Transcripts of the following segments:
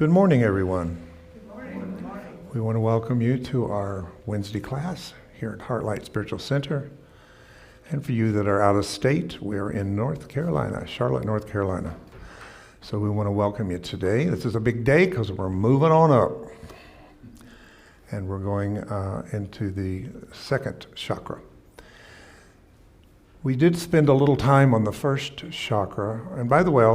Good morning, everyone. Good morning. We want to welcome you to our Wednesday class here at HeartLight Spiritual Center. And for you that are out of state, we're in North Carolina, Charlotte, North Carolina. So we want to welcome you today. This is a big day because we're moving on up. And we're going into the second chakra. We did spend a little time on the first chakra. And by the way,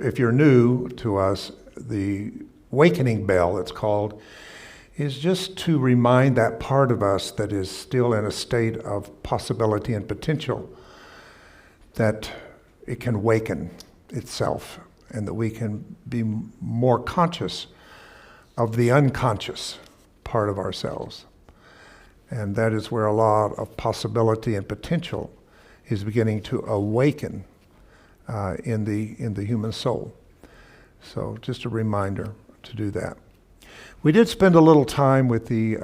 if you're new to us, the awakening bell, it's called, is just to remind that part of us that is still in a state of possibility and potential that it can awaken itself and that we can be more conscious of the unconscious part of ourselves. And that is where a lot of possibility and potential is beginning to awaken in the human soul. So just a reminder to do that. We did spend a little time with the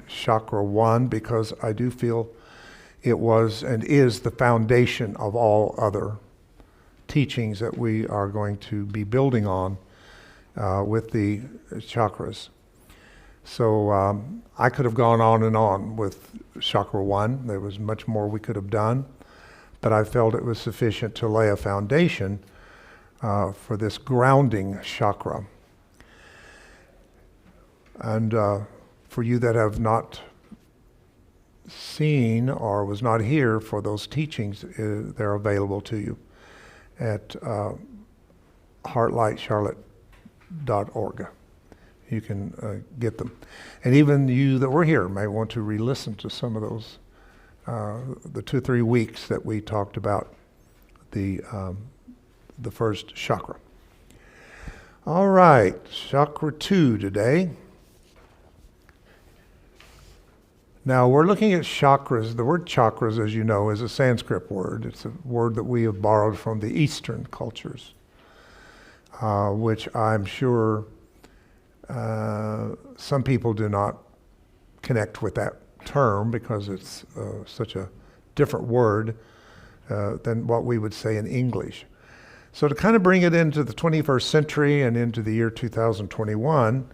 Chakra 1 because I do feel it was and is the foundation of all other teachings that we are going to be building on with the chakras. So I could have gone on and on with Chakra 1. There was much more we could have done, but I felt it was sufficient to lay a foundation for this grounding chakra. And for you that have not seen or was not here for those teachings, they're available to you at HeartLightCharlotte.org. You can get them. And even you that were here may want to re-listen to some of those, the 2 or 3 weeks that we talked about the first chakra. All right, Chakra 2 today. Now we're looking at chakras. The word chakras, as you know, is a Sanskrit word. It's a word that we have borrowed from the Eastern cultures, which I'm sure some people do not connect with that term because it's such a different word than what we would say in English. So to kind of bring it into the 21st century and into the year 2021,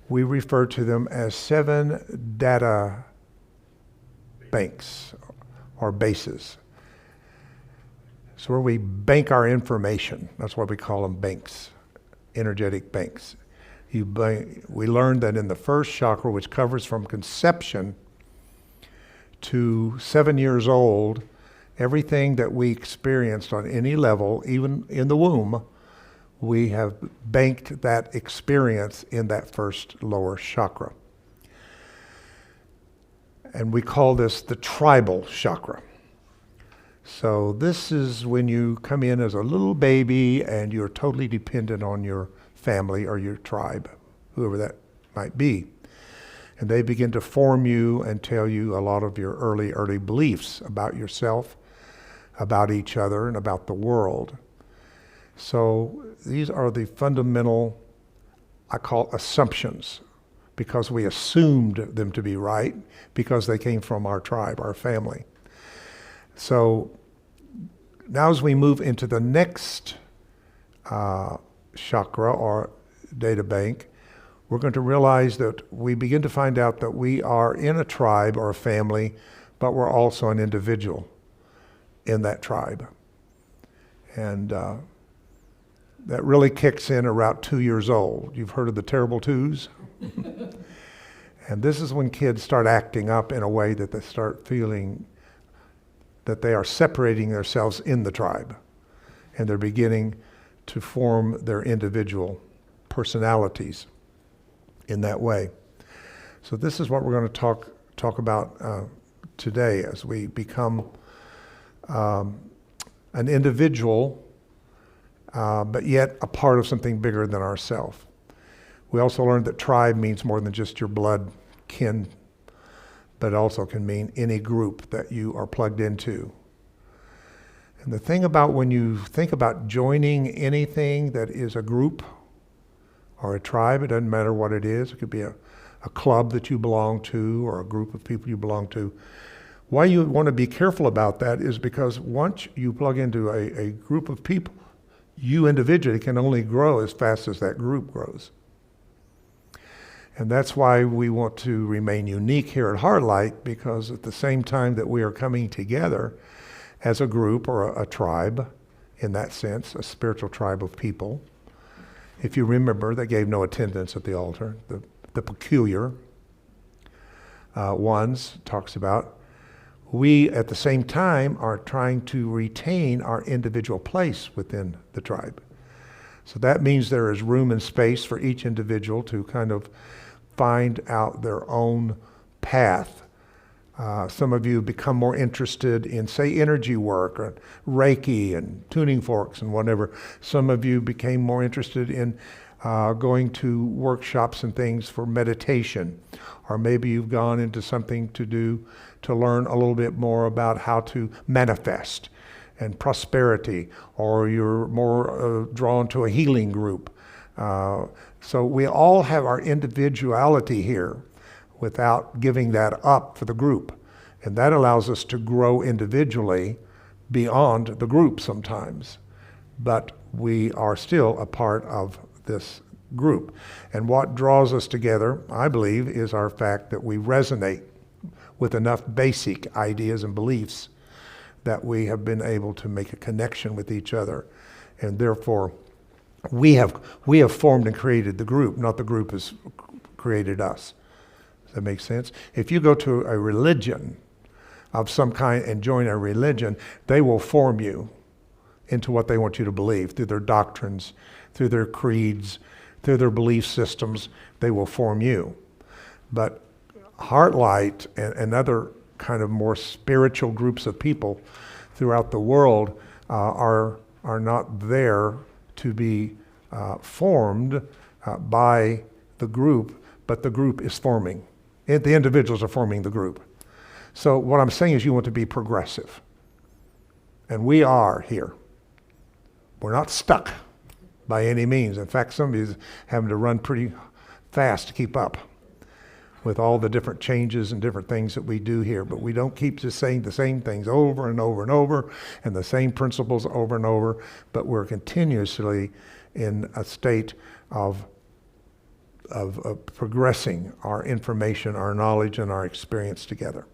we refer to them as 7 data banks or bases. So where we bank our information, that's why we call them banks, energetic banks. We learned that in the first chakra, which covers from conception to 7 years old, everything that we experienced on any level, even in the womb, we have banked that experience in that first lower chakra. And we call this the tribal chakra. So this is when you come in as a little baby and you're totally dependent on your family or your tribe, whoever that might be. And they begin to form you and tell you a lot of your early beliefs about yourself, about each other, and about the world. So these are the fundamental, I call assumptions, because we assumed them to be right because they came from our tribe, our family. So now as we move into the next chakra or data bank, we're going to realize that we begin to find out that we are in a tribe or a family, but we're also an individual in that tribe. And that really kicks in around 2 years old. You've heard of the terrible twos? And this is when kids start acting up in a way that they start feeling that they are separating themselves in the tribe. And they're beginning to form their individual personalities in that way. So this is what we're going to talk about today as we become an individual, but yet a part of something bigger than ourselves. We also learned that tribe means more than just your blood kin, but it also can mean any group that you are plugged into. And the thing about when you think about joining anything that is a group or a tribe, it doesn't matter what it is. It could be a club that you belong to or a group of people you belong to. Why you want to be careful about that is because once you plug into a group of people, you individually can only grow as fast as that group grows. And that's why we want to remain unique here at HeartLight, because at the same time that we are coming together as a group or a tribe, in that sense, a spiritual tribe of people. If you remember, they gave no attendance at the altar. The peculiar ones talks about. We, at the same time, are trying to retain our individual place within the tribe. So that means there is room and space for each individual to kind of find out their own path. Some of you become more interested in, say, energy work or Reiki and tuning forks and whatever. Some of you became more interested in going to workshops and things for meditation. Or maybe you've gone into something to learn a little bit more about how to manifest and prosperity, or you're more drawn to a healing group. So we all have our individuality here without giving that up for the group. And that allows us to grow individually beyond the group sometimes. But we are still a part of this group. And what draws us together, I believe, is our fact that we resonate with enough basic ideas and beliefs that we have been able to make a connection with each other. And therefore, we have formed and created the group, not the group has created us. Does that make sense? If you go to a religion of some kind and join a religion, they will form you into what they want you to believe through their doctrines, through their creeds, through their belief systems. They will form you. But HeartLight and other kind of more spiritual groups of people throughout the world are not there to be formed by the group, but the group is forming. The individuals are forming the group. So what I'm saying is you want to be progressive. And we are here. We're not stuck by any means. In fact, some of you having to run pretty fast to keep up with all the different changes and different things that we do here. But we don't keep just saying the same things over and over and over and the same principles over and over, but we're continuously in a state of progressing our information, our knowledge, and our experience together.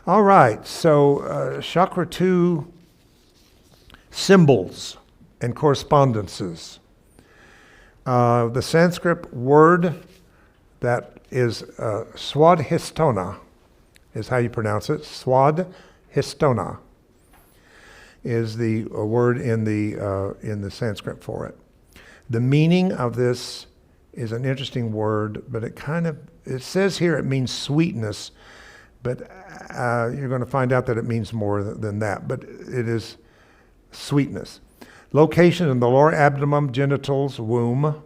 All right, so Chakra 2, symbols and correspondences. The Sanskrit word that is swadhisthana is how you pronounce it. Swadhisthana is the word in the Sanskrit for it. The meaning of this is an interesting word, but it says here it means sweetness, but you're going to find out that it means more than that, but it is sweetness. Location in the lower abdomen, genitals, womb.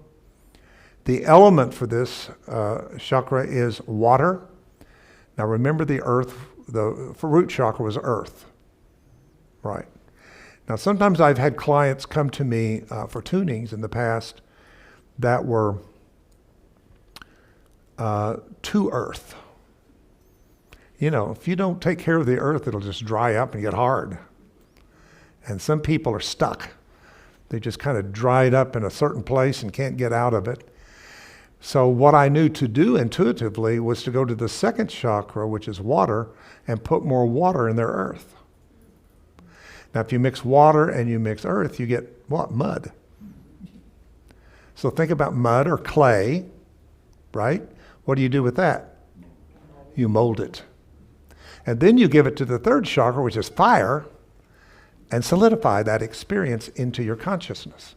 The element for this chakra is water. Now remember the earth, the root chakra was earth. Right. Now sometimes I've had clients come to me for tunings in the past that were to earth. You know, if you don't take care of the earth, it'll just dry up and get hard. And some people are stuck. They just kind of dried up in a certain place and can't get out of it. So what I knew to do intuitively was to go to the second chakra, which is water, and put more water in their earth. Now, if you mix water and you mix earth, you get what? Mud. So think about mud or clay, right? What do you do with that? You mold it. And then you give it to the third chakra, which is fire, and solidify that experience into your consciousness.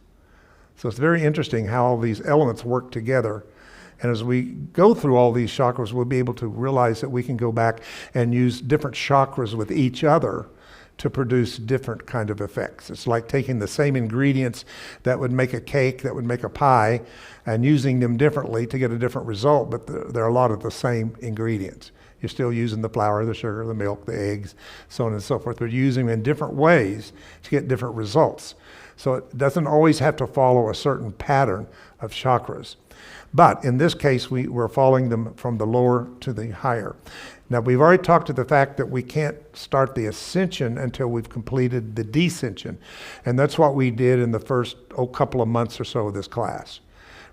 So it's very interesting how all these elements work together. And as we go through all these chakras, we'll be able to realize that we can go back and use different chakras with each other to produce different kind of effects. It's like taking the same ingredients that would make a cake, that would make a pie, and using them differently to get a different result, but they're a lot of the same ingredients. You're still using the flour, the sugar, the milk, the eggs, so on and so forth, but you're using them in different ways to get different results. So it doesn't always have to follow a certain pattern of chakras. But in this case, we're following them from the lower to the higher. Now, we've already talked to the fact that we can't start the ascension until we've completed the descension. And that's what we did in the first couple of months or so of this class.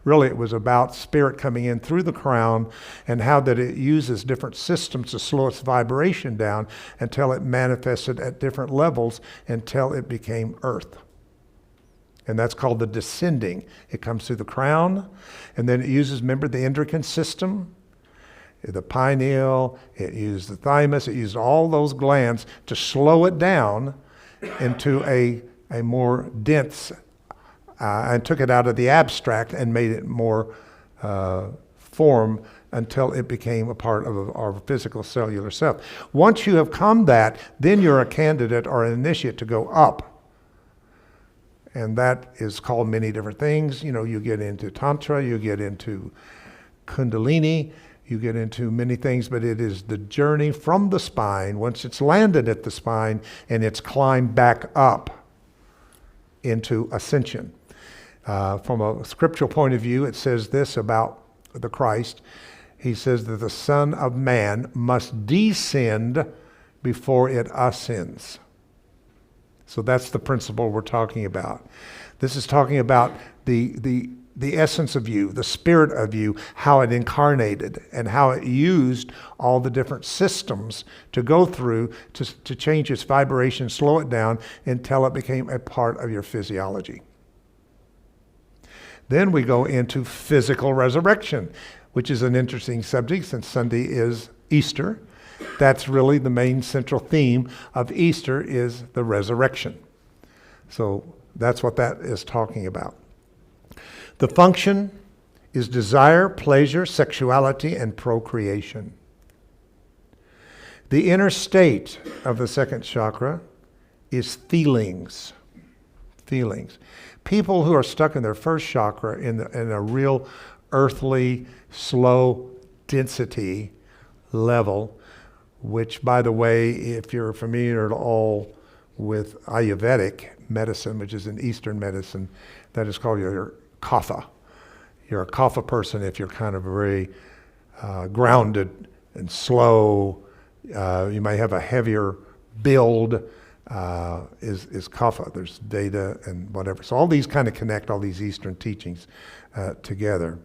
Really, it was about spirit coming in through the crown and how that it uses different systems to slow its vibration down until it manifested at different levels until it became earth. And that's called the descending. It comes through the crown, and then it uses, remember, the endocrine system, the pineal, it used the thymus, it used all those glands to slow it down into a more dense, and took it out of the abstract and made it more form until it became a part of our physical cellular self. Once you have come that, then you're a candidate or an initiate to go up. And that is called many different things. You know, you get into Tantra, you get into Kundalini, you get into many things, but it is the journey from the spine, once it's landed at the spine, and it's climbed back up into ascension. From a scriptural point of view, it says this about the Christ. He says that the Son of Man must descend before it ascends. So that's the principle we're talking about. This is talking about the essence of you, the spirit of you, how it incarnated and how it used all the different systems to go through to change its vibration, slow it down until it became a part of your physiology. Then we go into physical resurrection, which is an interesting subject since Sunday is Easter. That's really the main central theme of Easter is the resurrection. So that's what that is talking about. The function is desire, pleasure, sexuality, and procreation. The inner state of the second chakra is feelings. Feelings. People who are stuck in their first chakra in a real earthly, slow density level, which, by the way, if you're familiar at all with Ayurvedic medicine, which is an Eastern medicine, that is called your kapha. You're a kapha person if you're kind of very grounded and slow. You may have a heavier build, is kapha. There's Veda and whatever. So all these kind of connect all these Eastern teachings together.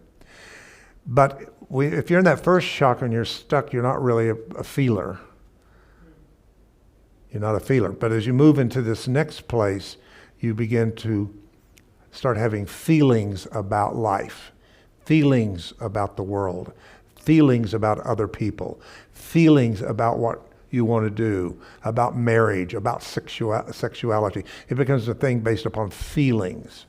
But if you're in that first chakra and you're stuck, you're not really a feeler. You're not a feeler. But as you move into this next place, you begin to start having feelings about life, feelings about the world, feelings about other people, feelings about what you want to do, about marriage, about sexuality. It becomes a thing based upon feelings.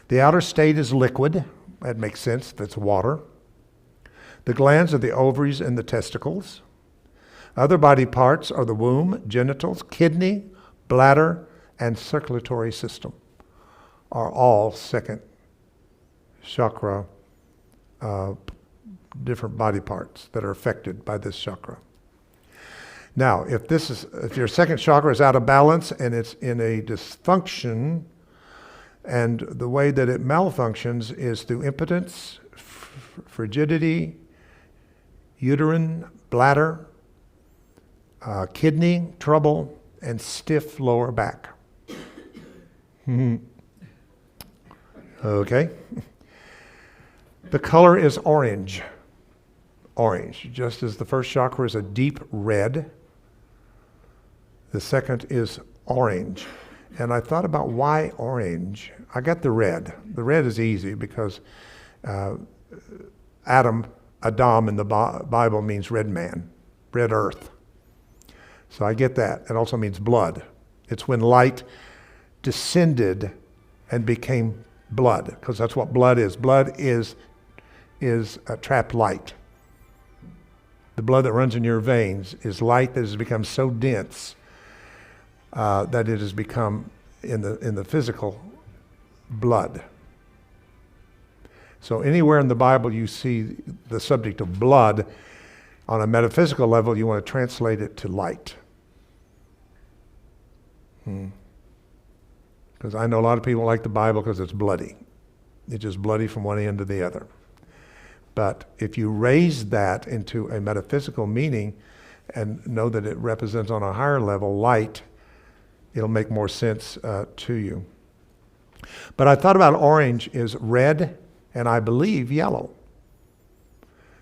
The outer state is liquid. That makes sense if it's water. The glands are the ovaries and the testicles. Other body parts are the womb, genitals, kidney, bladder, and circulatory system are all second chakra different body parts that are affected by this chakra. Now, if your second chakra is out of balance and it's in a dysfunction, and the way that it malfunctions is through impotence, frigidity, uterine, bladder, kidney trouble, and stiff lower back. Okay. The color is orange. Orange. Just as the first chakra is a deep red, the second is orange. And I thought about why orange. I got the red. The red is easy because Adam in the Bible means red man, red earth. So I get that. It also means blood. It's when light descended and became blood, because that's what blood is. Blood is a trapped light. The blood that runs in your veins is light that has become so dense that it has become in the physical blood. So anywhere in the Bible you see the subject of blood, on a metaphysical level, you want to translate it to light. Because I know a lot of people like the Bible because it's bloody. It's just bloody from one end to the other. But if you raise that into a metaphysical meaning and know that it represents on a higher level light, it'll make more sense to you. But I thought about orange is red and I believe yellow.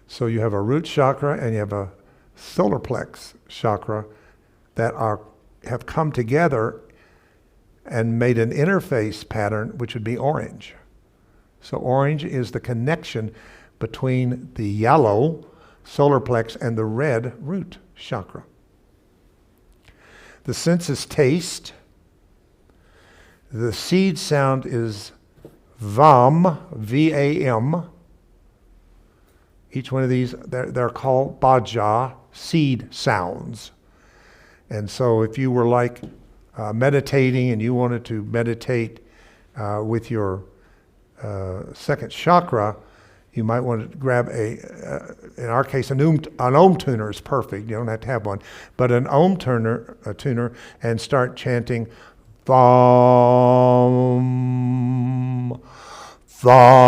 So you have a root chakra and you have a solar plex chakra that have come together and made an interface pattern, which would be orange. So orange is the connection between the yellow solar plex and the red root chakra. The sense is taste. The seed sound is VAM, V-A-M. Each one of these, they're called Baja, seed sounds. And so if you were like meditating and you wanted to meditate with your second chakra, you might want to grab in our case, an Om tuner is perfect. You don't have to have one. But an Om tuner and start chanting Thum, Thum.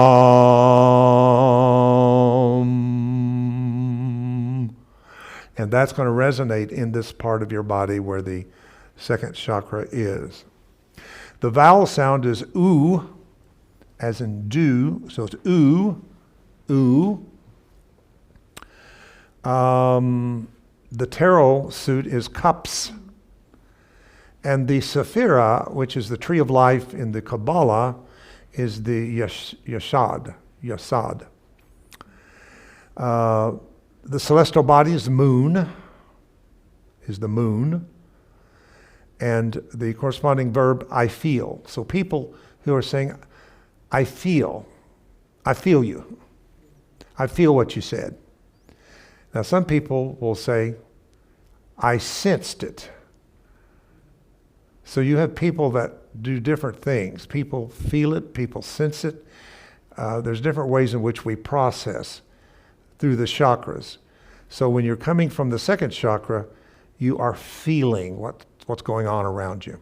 And that's going to resonate in this part of your body where the second chakra is. The vowel sound is oo, as in do, so it's oo, oo. The tarot suit is cups. And the Sephira, which is the tree of life in the Kabbalah, is the Yasad. The celestial body is the moon, and the corresponding verb, I feel. So people who are saying, I feel you. I feel what you said. Now some people will say, I sensed it. So you have people that do different things. People feel it, people sense it. There's different ways in which we process through the chakras. So when you're coming from the second chakra, you are feeling what's going on around you.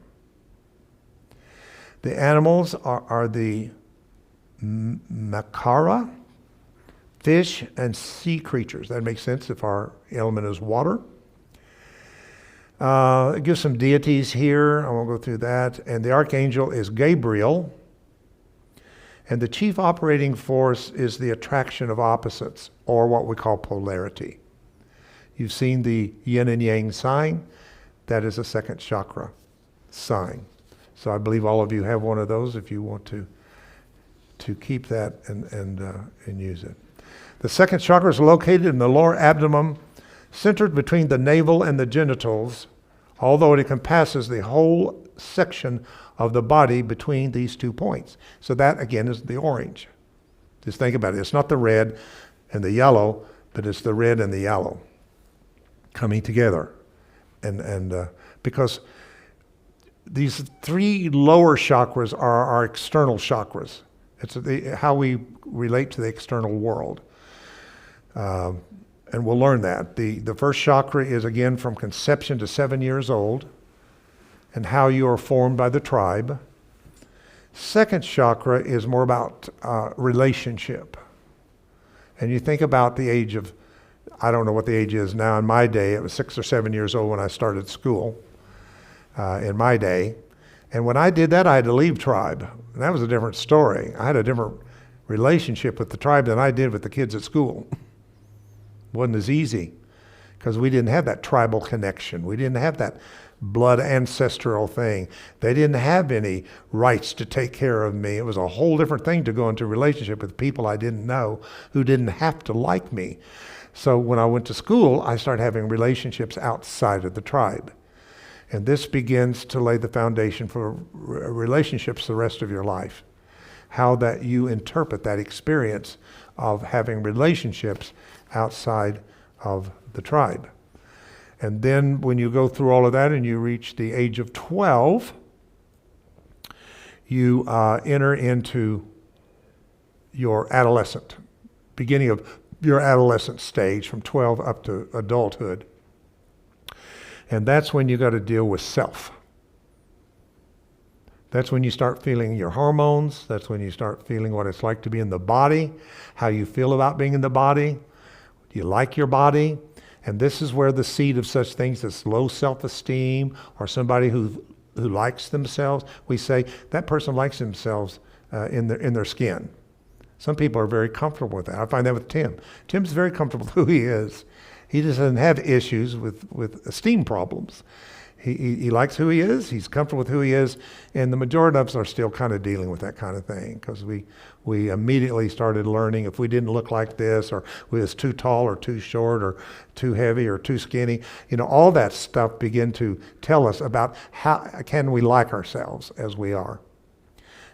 The animals are the Makara, fish and sea creatures. That makes sense if our element is water. It gives some deities here. I won't go through that. And the archangel is Gabriel. And the chief operating force is the attraction of opposites, or what we call polarity. You've seen the yin and yang sign. That is a second chakra sign. So I believe all of you have one of those if you want to keep that and use it. The second chakra is located in the lower abdomen, centered between the navel and the genitals, although it encompasses the whole section of the body between these 2 points. So that, again, is the orange. Just think about it. It's not the red and the yellow, but it's the red and the yellow coming together. And because these 3 lower chakras are our external chakras. It's how we relate to the external world. And we'll learn that. The first chakra is, again, from conception to 7 years old, and how you are formed by the tribe. Second chakra is more about relationship. And you think about the age of, I don't know what the age is now. In my day, it was 6 or 7 years old when I started school, in my day. And when I did that, I had to leave tribe. And that was a different story. I had a different relationship with the tribe than I did with the kids at school. It wasn't as easy because we didn't have that tribal connection. We didn't have that blood ancestral thing. They didn't have any rights to take care of me. It was a whole different thing to go into a relationship with people I didn't know who didn't have to like me. So when I went to school, I started having relationships outside of the tribe. And this begins to lay the foundation for relationships the rest of your life. How that you interpret that experience of having relationships outside of the tribe. And then when you go through all of that and you reach the age of 12, you enter into your beginning of your adolescent stage from 12 up to adulthood. And that's when you got to deal with self. That's when you start feeling your hormones. That's when you start feeling what it's like to be in the body, how you feel about being in the body. Do you like your body? And this is where the seed of such things as low self-esteem or somebody who likes themselves, we say that person likes themselves in their skin. Some people are very comfortable with that. I find that with Tim. Tim's very comfortable with who he is. He doesn't have issues with esteem problems. He likes who he is. He's comfortable with who he is. And the majority of us are still kind of dealing with that kind of thing because we immediately started learning if we didn't look like this or we was too tall or too short or too heavy or too skinny. All that stuff began to tell us about how can we like ourselves as we are.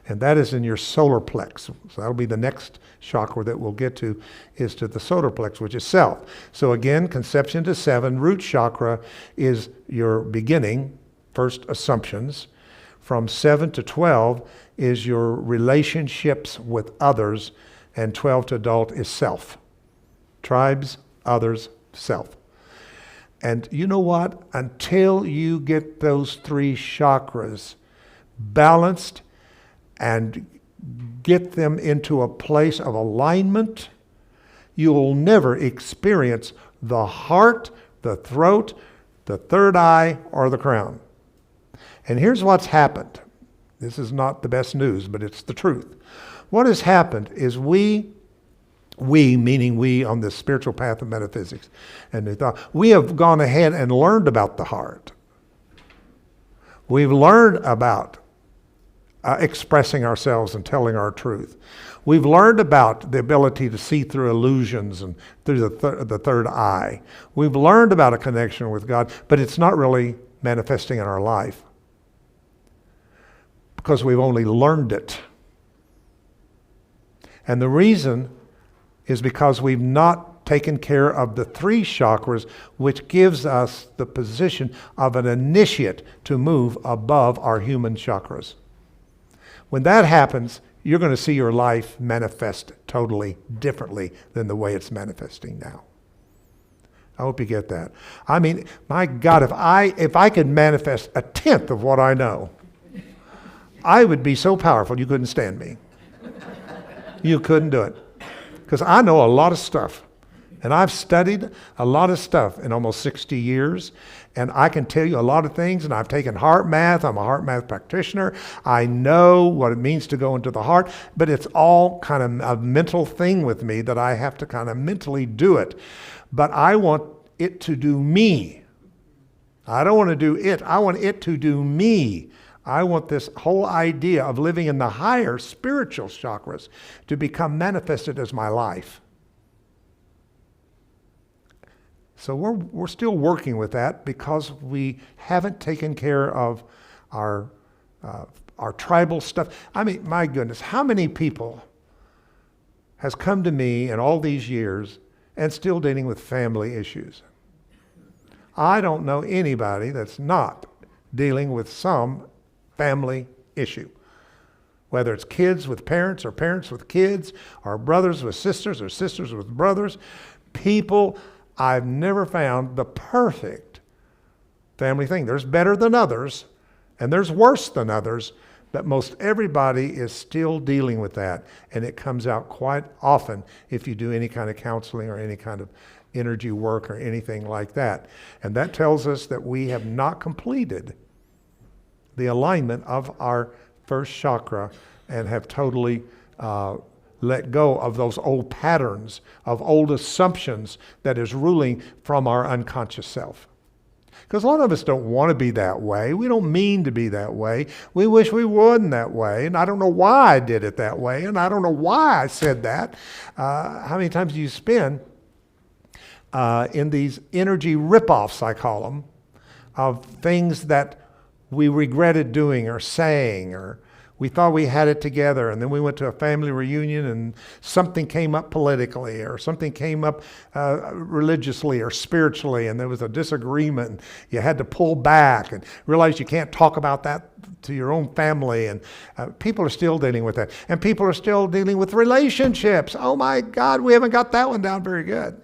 And that is in your solar plex. So that'll be the next chakra that we'll get to, is to the solar plex, which is self. So again, conception to 7, root chakra is your beginning, first assumptions. From 7 to 12 is your relationships with others, and 12 to adult is self. Tribes, others, self. And you know what? Until you get those 3 chakras balanced and get them into a place of alignment, you'll never experience the heart, the throat, the third eye, or the crown. And here's what's happened. This is not the best news, but it's the truth. What has happened is we meaning we on the spiritual path of metaphysics, and they thought, we have gone ahead and learned about the heart. We've learned about expressing ourselves and telling our truth. We've learned about the ability to see through illusions and through the third eye. We've learned about a connection with God, but it's not really manifesting in our life because we've only learned it. And the reason is because we've not taken care of the 3 chakras, which gives us the position of an initiate to move above our human chakras. When that happens, you're going to see your life manifest totally differently than the way it's manifesting now. I hope you get that. I mean, my God, if I could manifest 1/10 of what I know, I would be so powerful you couldn't stand me. You couldn't do it. Because I know a lot of stuff. And I've studied a lot of stuff in almost 60 years. And I can tell you a lot of things. And I've taken heart math. I'm a heart math practitioner. I know what it means to go into the heart. But it's all kind of a mental thing with me that I have to kind of mentally do it. But I want it to do me. I don't want to do it. I want it to do me. I want this whole idea of living in the higher spiritual chakras to become manifested as my life. So we're still working with that because we haven't taken care of our tribal stuff. I mean, my goodness, how many people has come to me in all these years and still dealing with family issues? I don't know anybody that's not dealing with some family issue. Whether it's kids with parents or parents with kids or brothers with sisters or sisters with brothers, people, I've never found the perfect family thing. There's better than others and there's worse than others, but most everybody is still dealing with that. And it comes out quite often if you do any kind of counseling or any kind of energy work or anything like that. And that tells us that we have not completed the alignment of our first chakra and have totally let go of those old patterns, of old assumptions that is ruling from our unconscious self. Because a lot of us don't want to be that way. We don't mean to be that way. We wish we wasn't that way. And I don't know why I did it that way. And I don't know why I said that. How many times do you spend in these energy rip-offs, I call them, of things that we regretted doing or saying, or we thought we had it together, and then we went to a family reunion and something came up politically or something came up religiously or spiritually, and there was a disagreement and you had to pull back and realize you can't talk about that to your own family, and people are still dealing with that. And people are still dealing with relationships. Oh my God, we haven't got that one down very good.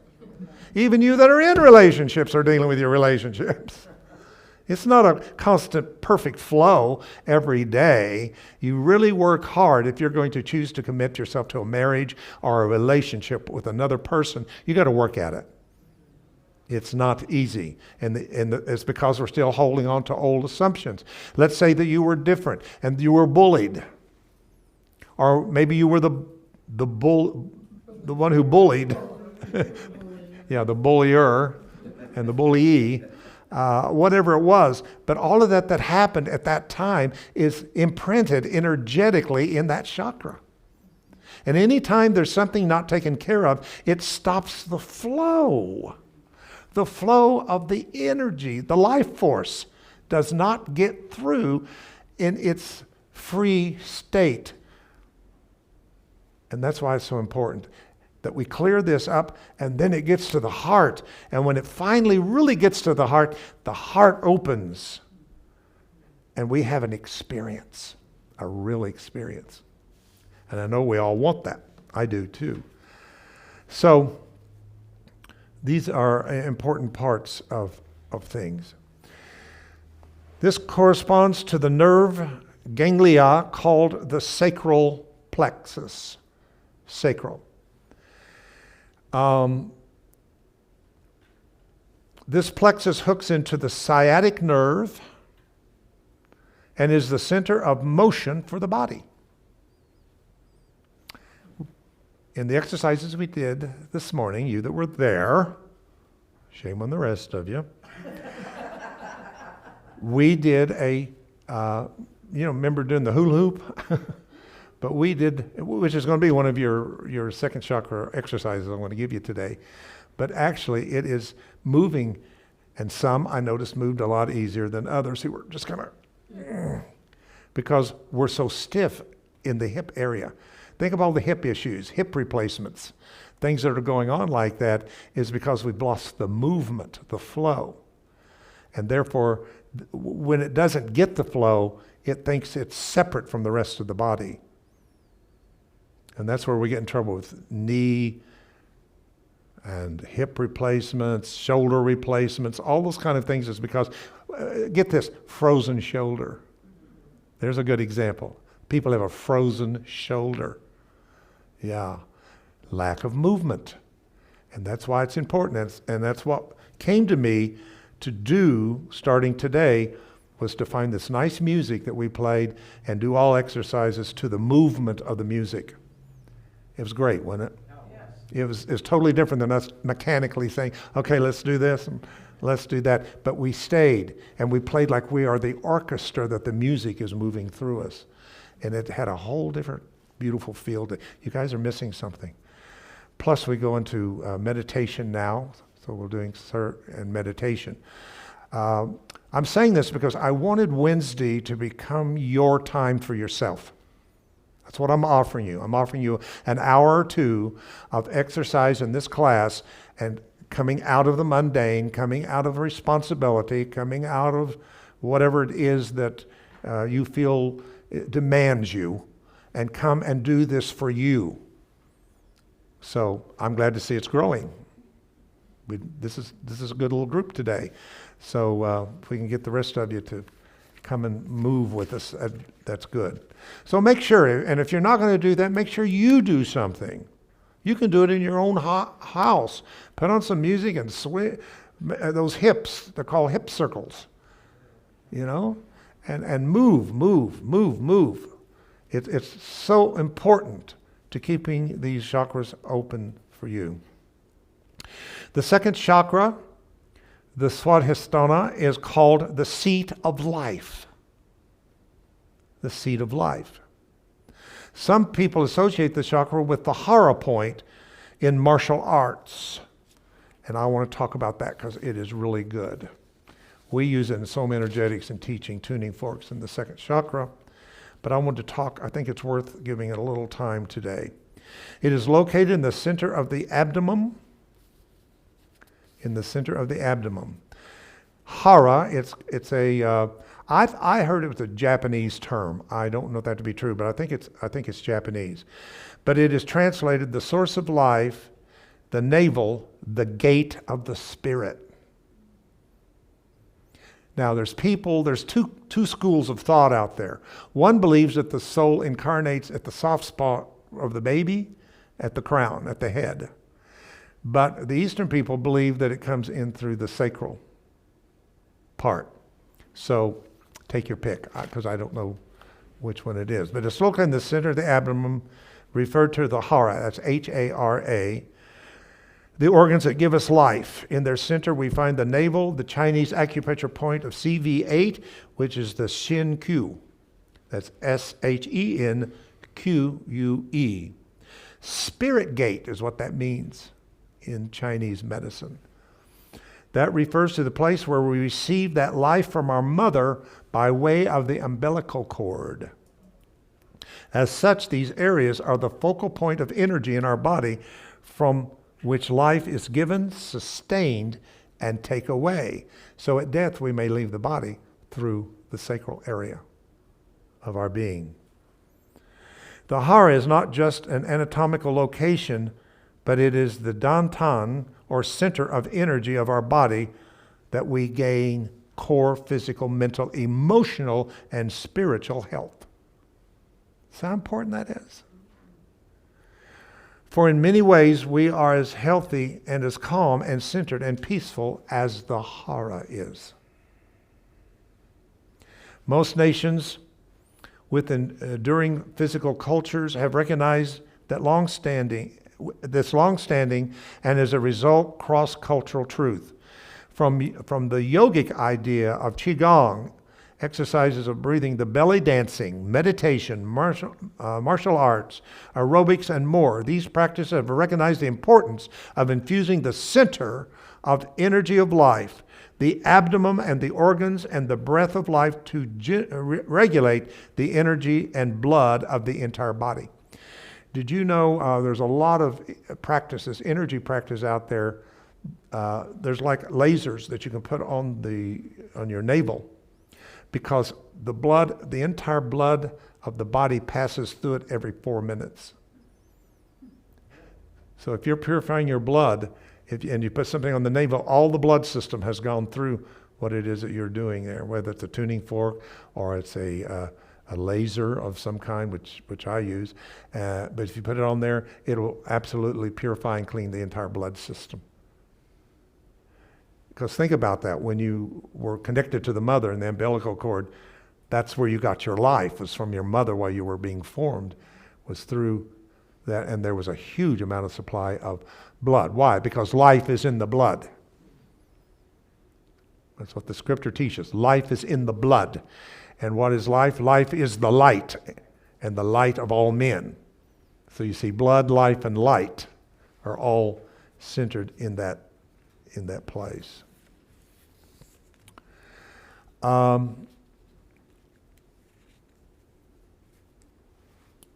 Even you that are in relationships are dealing with your relationships. It's not a constant perfect flow every day. You really work hard if you're going to choose to commit yourself to a marriage or a relationship with another person. You got to work at it. It's not easy, and it's because we're still holding on to old assumptions. Let's say that you were different and you were bullied, or maybe you were the one who bullied. Yeah, the bullier and the bullyee. Whatever it was, but all of that happened at that time is imprinted energetically in that chakra. And anytime there's something not taken care of, it stops the flow. The flow of the energy, the life force, does not get through in its free state. And that's why it's so important that we clear this up, and then it gets to the heart. And when it finally really gets to the heart opens, and we have an experience, a real experience. And I know we all want that. I do too. So these are important parts of things. This corresponds to the nerve ganglia called the sacral plexus. Sacral. This plexus hooks into the sciatic nerve and is the center of motion for the body. In the exercises we did this morning, you that were there, shame on the rest of you, we did remember doing the hula hoop? But we did, which is going to be one of your second chakra exercises I'm going to give you today. But actually it is moving, and some I noticed moved a lot easier than others who were just kind of, because we're so stiff in the hip area. Think of all the hip issues, hip replacements. Things that are going on like that is because we've lost the movement, the flow. And therefore, when it doesn't get the flow, it thinks it's separate from the rest of the body. And that's where we get in trouble with knee and hip replacements, shoulder replacements, all those kind of things is because, get this, frozen shoulder. There's a good example. People have a frozen shoulder. Yeah, lack of movement. And that's why it's important. And that's what came to me to do starting today, was to find this nice music that we played and do all exercises to the movement of the music. It was great, wasn't it? It was totally different than us mechanically saying, okay, let's do this and let's do that. But we stayed and we played like we are the orchestra that the music is moving through us. And it had a whole different beautiful feel. You guys are missing something. Plus we go into meditation now. So we're doing and meditation. I'm saying this because I wanted Wednesday to become your time for yourself. That's what I'm offering you. I'm offering you an hour or two of exercise in this class and coming out of the mundane, coming out of responsibility, coming out of whatever it is that you feel demands you, and come and do this for you. So I'm glad to see it's growing. This is a good little group today. So if we can get the rest of you to come and move with us, that's good. So make sure, and if you're not going to do that, make sure you do something. You can do it in your own house. Put on some music and swing those hips. They're called hip circles, and move. It's so important to keeping these chakras open for you. The second chakra, the Swadhisthana, is called the seat of life. The seat of life. Some people associate the chakra with the Hara point in martial arts. And I want to talk about that because it is really good. We use it in Soma Energetics and teaching tuning forks in the second chakra. But I want to talk, I think it's worth giving it a little time today. It is located in the center of the abdomen. In the center of the abdomen. Hara, I heard it was a Japanese term. I don't know that to be true, but I think it's Japanese. But it is translated the source of life, the navel, the gate of the spirit. Now, there's two schools of thought out there. One believes that the soul incarnates at the soft spot of the baby, at the crown, at the head. But the Eastern people believe that it comes in through the sacral part. So take your pick, because I don't know which one it is. But it's located in the center of the abdomen, referred to the hara, that's H-A-R-A. The organs that give us life. In their center, we find the navel, the Chinese acupressure point of CV8, which is the Shen Q. That's S-H-E-N-Q-U-E. Spirit gate is what that means in Chinese medicine. That refers to the place where we receive that life from our mother by way of the umbilical cord. As such, these areas are the focal point of energy in our body from which life is given, sustained, and taken away. So at death, we may leave the body through the sacral area of our being. The hara is not just an anatomical location, but it is the dantan, or center of energy of our body, that we gain core physical, mental, emotional, and spiritual health. See how important that is? For in many ways, we are as healthy and as calm and centered and peaceful as the hara is. Most nations with enduring physical cultures have recognized that this long-standing and as a result cross-cultural truth. From the yogic idea of qigong, exercises of breathing, the belly dancing, meditation, martial arts, aerobics, and more. These practices have recognized the importance of infusing the center of energy of life, the abdomen and the organs and the breath of life to regulate the energy and blood of the entire body. Did you know there's a lot of practices, energy practice out there. There's like lasers that you can put on your navel, because the entire blood of the body passes through it every 4 minutes. So if you're purifying your blood, and you put something on the navel, all the blood system has gone through what it is that you're doing there, whether it's a tuning fork or it's a laser of some kind, which I use. But if you put it on there, it'll absolutely purify and clean the entire blood system. Because think about that, when you were connected to the mother in the umbilical cord, that's where you got your life, was from your mother while you were being formed, was through that, and there was a huge amount of supply of blood. Why? Because life is in the blood. That's what the scripture teaches. Life is in the blood. And what is life? Life is the light, and the light of all men. So you see, blood, life, and light are all centered in that place.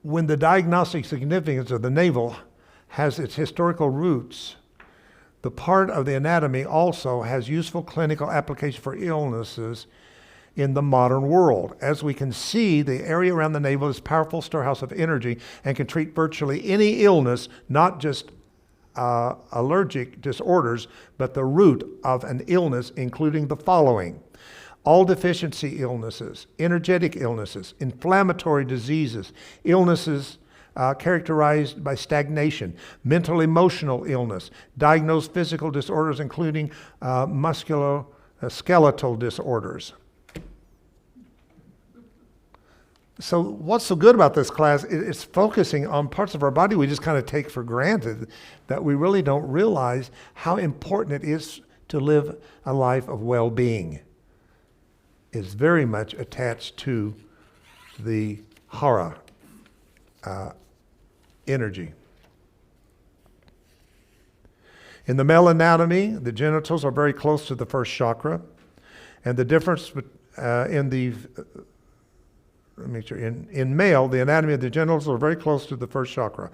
When the diagnostic significance of the navel has its historical roots, the part of the anatomy also has useful clinical application for illnesses in the modern world. As we can see, the area around the navel is a powerful storehouse of energy and can treat virtually any illness, not just allergic disorders, but the root of an illness, including the following: all deficiency illnesses, energetic illnesses, inflammatory diseases, illnesses characterized by stagnation, mental emotional illness, diagnosed physical disorders, including musculoskeletal disorders. So what's so good about this class? It's focusing on parts of our body we just kind of take for granted, that we really don't realize how important it is to live a life of well-being. Is very much attached to the hara energy. In the male anatomy, the genitals are very close to the first chakra, and the difference in male, the anatomy of the genitals are very close to the first chakra.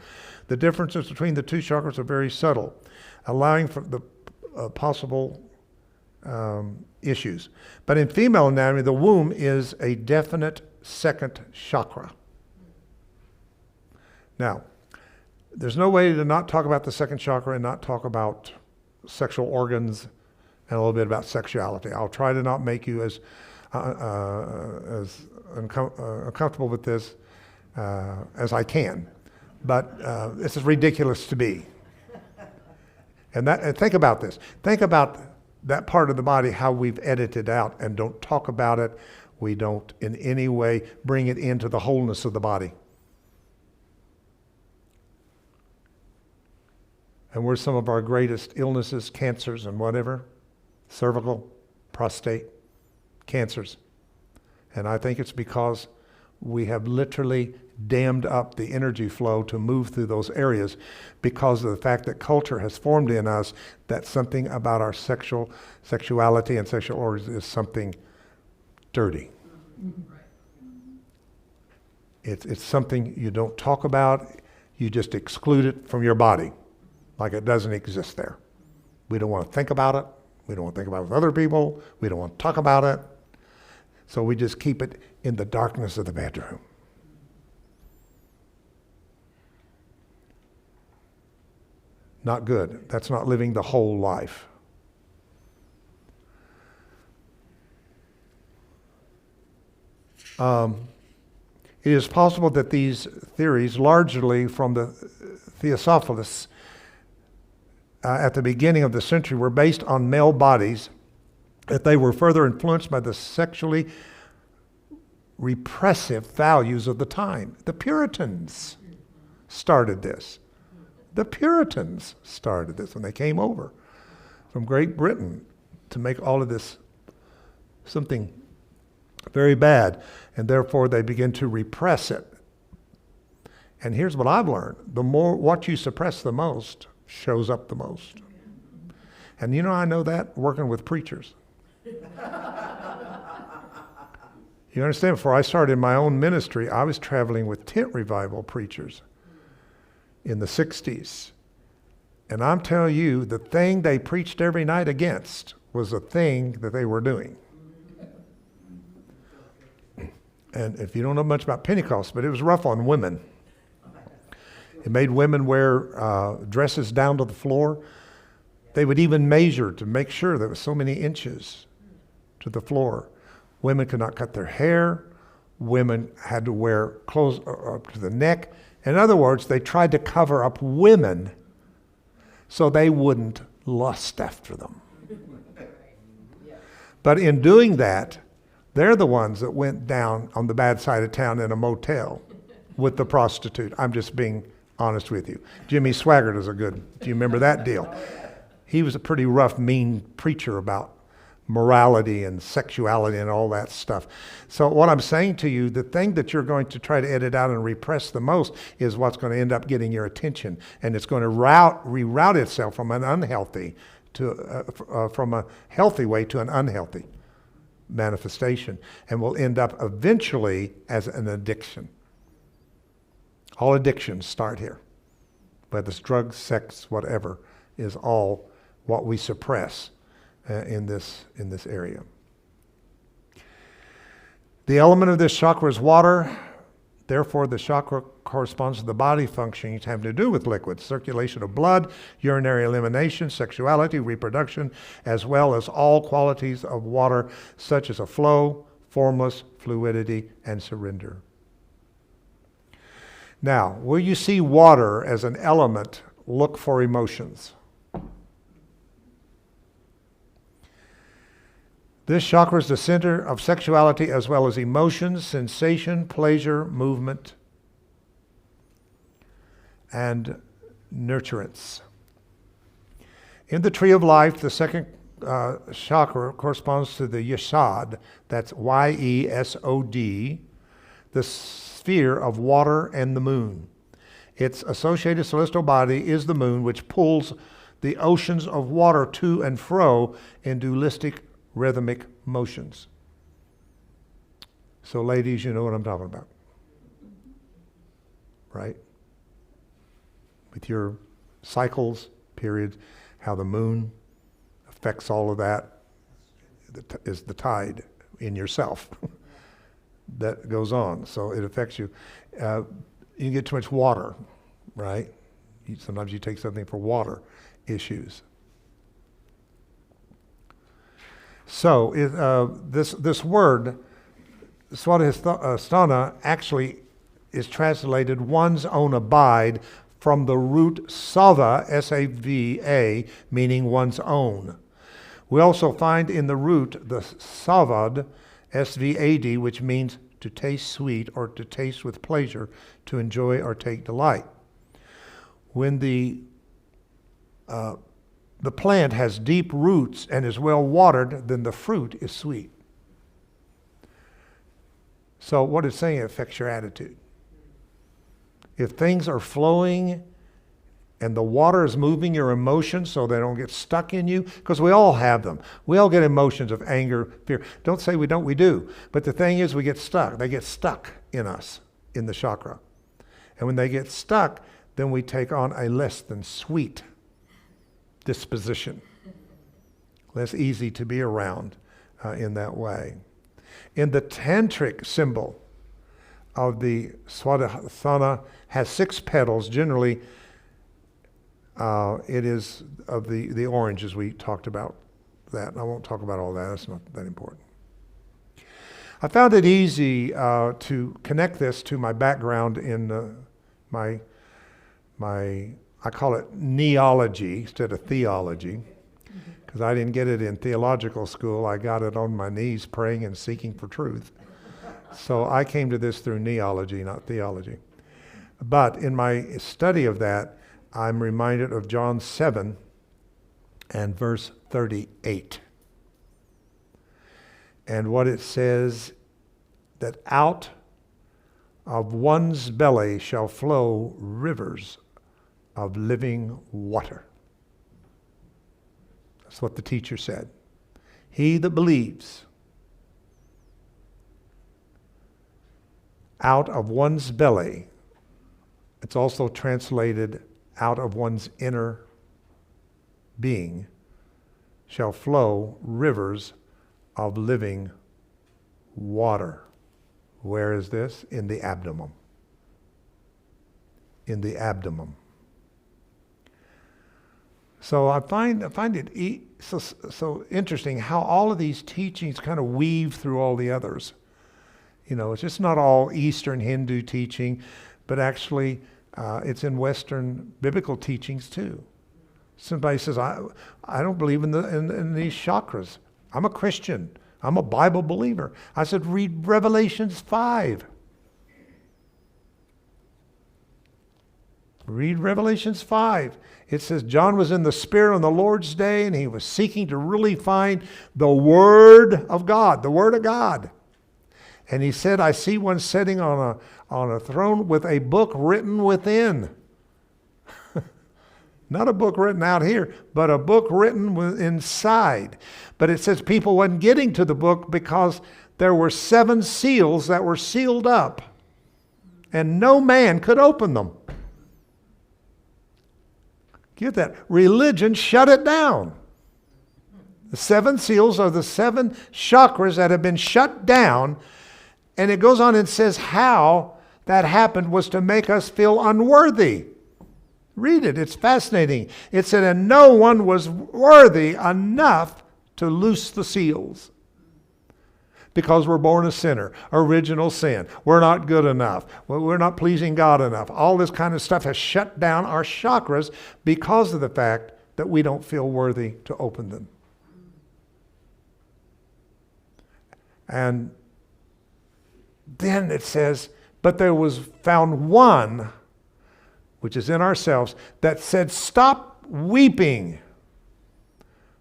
The differences between the two chakras are very subtle, allowing for the possible issues. But in female anatomy, the womb is a definite second chakra. Now, there's no way to not talk about the second chakra and not talk about sexual organs and a little bit about sexuality. I'll try to not make you as uncomfortable with this as I can, but this is ridiculous to be. And think about this. Think about that part of the body, how we've edited out and don't talk about it. We don't in any way bring it into the wholeness of the body. And where's some of our greatest illnesses, cancers and whatever? Cervical, prostate, cancers. And I think it's because we have literally dammed up the energy flow to move through those areas because of the fact that culture has formed in us that something about our sexuality and sexual organs is something dirty. It's something you don't talk about. You just exclude it from your body like it doesn't exist there. We don't want to think about it. We don't want to think about it with other people. We don't want to talk about it. So we just keep it in the darkness of the bedroom. Not good. That's not living the whole life. It is possible that these theories, largely from the Theosophists at the beginning of the century, were based on male bodies, that they were further influenced by the sexually repressive values of the time. The Puritans started this. The Puritans started this when they came over from Great Britain to make all of this something very bad, and therefore they begin to repress it. And here's what I've learned. The more what you suppress the most shows up the most. And you know, I know that working with preachers. You understand, before I started my own ministry, I was traveling with tent revival preachers in the 60s. And I'm telling you, the thing they preached every night against was the thing that they were doing. And if you don't know much about Pentecost, but it was rough on women. It made women wear dresses down to the floor. They would even measure to make sure there was so many inches to the floor. Women could not cut their hair. Women had to wear clothes up to the neck. In other words, they tried to cover up women so they wouldn't lust after them. But in doing that, they're the ones that went down on the bad side of town in a motel with the prostitute. I'm just being honest with you. Jimmy Swaggart is a good, do you remember that deal? He was a pretty rough, mean preacher about morality and sexuality and all that stuff. So what I'm saying to you, the thing that you're going to try to edit out and repress the most is what's going to end up getting your attention. And it's going to reroute itself from an unhealthy to, from a healthy way to an unhealthy manifestation, and will end up eventually as an addiction. All addictions start here. Whether it's drugs, sex, whatever, is all what we suppress in this area. The element of this chakra is water. Therefore, the chakra corresponds to the body functions having to do with liquids, circulation of blood, urinary elimination, sexuality, reproduction, as well as all qualities of water, such as a flow, formless, fluidity, and surrender. Now, will you see water as an element? Look for emotions. This chakra is the center of sexuality as well as emotions, sensation, pleasure, movement, and nurturance. In the tree of life, the second chakra corresponds to the Yesod, that's Y-E-S-O-D, the sphere of water and the moon. Its associated celestial body is the moon, which pulls the oceans of water to and fro in dualistic rhythmic motions. So ladies, you know what I'm talking about, right? With your cycles, periods, how the moon affects all of that is the tide in yourself that goes on. So it affects you. You get too much water, right? Sometimes you take something for water issues. So this word, Swadhisthana, actually is translated one's own abide from the root sava, S-A-V-A, meaning one's own. We also find in the root the savad, S-V-A-D, which means to taste sweet or to taste with pleasure, to enjoy or take delight. When the plant has deep roots and is well watered, then the fruit is sweet. So what it's saying, it affects your attitude. If things are flowing and the water is moving your emotions so they don't get stuck in you, because we all have them. We all get emotions of anger, fear. Don't say we don't, we do. But the thing is, we get stuck. They get stuck in us, in the chakra. And when they get stuck, then we take on a less than sweet disposition. Less easy to be around in that way. In the tantric symbol of the Swadhisthana has 6 petals. Generally, it is of the orange, as we talked about that. And I won't talk about all that. That's not that important. I found it easy to connect this to my background in my I call it neology instead of theology, because I didn't get it in theological school. I got it on my knees praying and seeking for truth. So I came to this through neology, not theology. But in my study of that, I'm reminded of John 7 and verse 38. And what it says, that out of one's belly shall flow rivers of living water. That's what the teacher said. He that believes, out of one's belly, it's also translated out of one's inner being, shall flow rivers of living water. Where is this? In the abdomen. In the abdomen. So I find it so interesting how all of these teachings kind of weave through all the others. You know, it's just not all Eastern Hindu teaching, but actually it's in Western biblical teachings too. Somebody says, I don't believe in these chakras. I'm a Christian. I'm a Bible believer. I said, read Revelations 5. Read Revelations 5. It says John was in the Spirit on the Lord's day, and he was seeking to really find the Word of God, the Word of God. And he said, I see one sitting on a throne with a book written within. Not a book written out here, but a book written inside. But it says people wasn't getting to the book because there were 7 seals that were sealed up, and no man could open them. Get that? Religion shut it down. The 7 seals are the 7 chakras that have been shut down. And it goes on and says how that happened was to make us feel unworthy. Read it. It's fascinating. It said, and no one was worthy enough to loose the seals. Because we're born a sinner, original sin. We're not good enough. We're not pleasing God enough. All this kind of stuff has shut down our chakras because of the fact that we don't feel worthy to open them. And then it says, but there was found one, which is in ourselves, that said, stop weeping,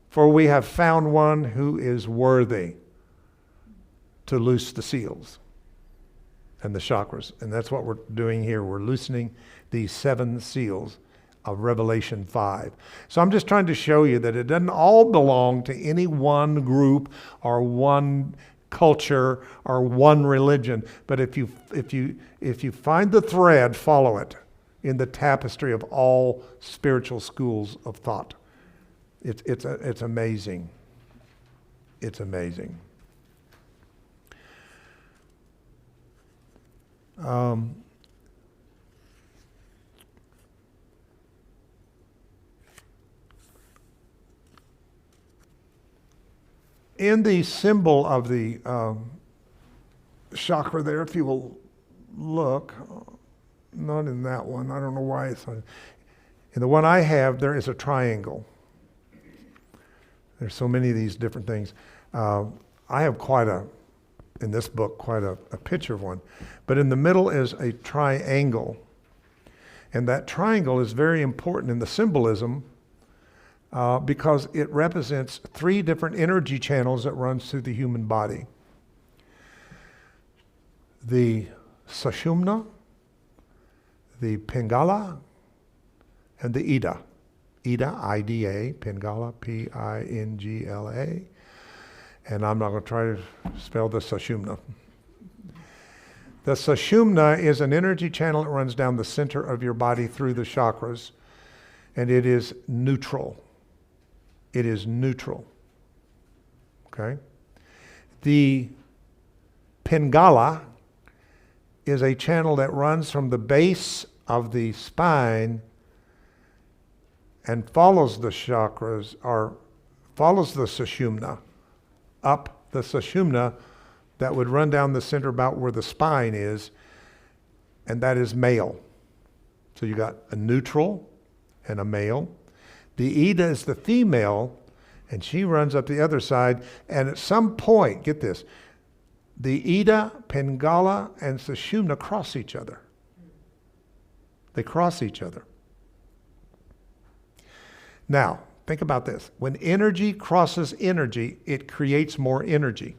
for we have found one who is worthy to loose the seals and the chakras. And that's what we're doing here. We're loosening these 7 seals of Revelation 5. So I'm just trying to show you that it doesn't all belong to any one group or one culture or one religion. But if you find the thread, follow it in the tapestry of all spiritual schools of thought. It's amazing. It's amazing. In the symbol of the chakra there, if you will look, not in that one, I don't know why it's on. In the one I have, there is a triangle. There's so many of these different things. I have in this book, quite a picture of one. But in the middle is a triangle. And that triangle is very important in the symbolism because it represents 3 different energy channels that runs through the human body. The Sushumna, the Pingala, and the Ida. Ida, I-D-A, Pingala, P-I-N-G-L-A. And I'm not going to try to spell the Sushumna. The Sushumna is an energy channel that runs down the center of your body through the chakras, and it is neutral. It is neutral. Okay? The Pingala is a channel that runs from the base of the spine and follows the chakras, or follows the Sushumna, up the Sushumna that would run down the center about where the spine is, and that is male. So you got a neutral and a male. The Ida is the female, and she runs up the other side, and at some point, get this, the Ida, Pingala, and Sushumna cross each other. They cross each other. Now, think about this. When energy crosses energy, it creates more energy.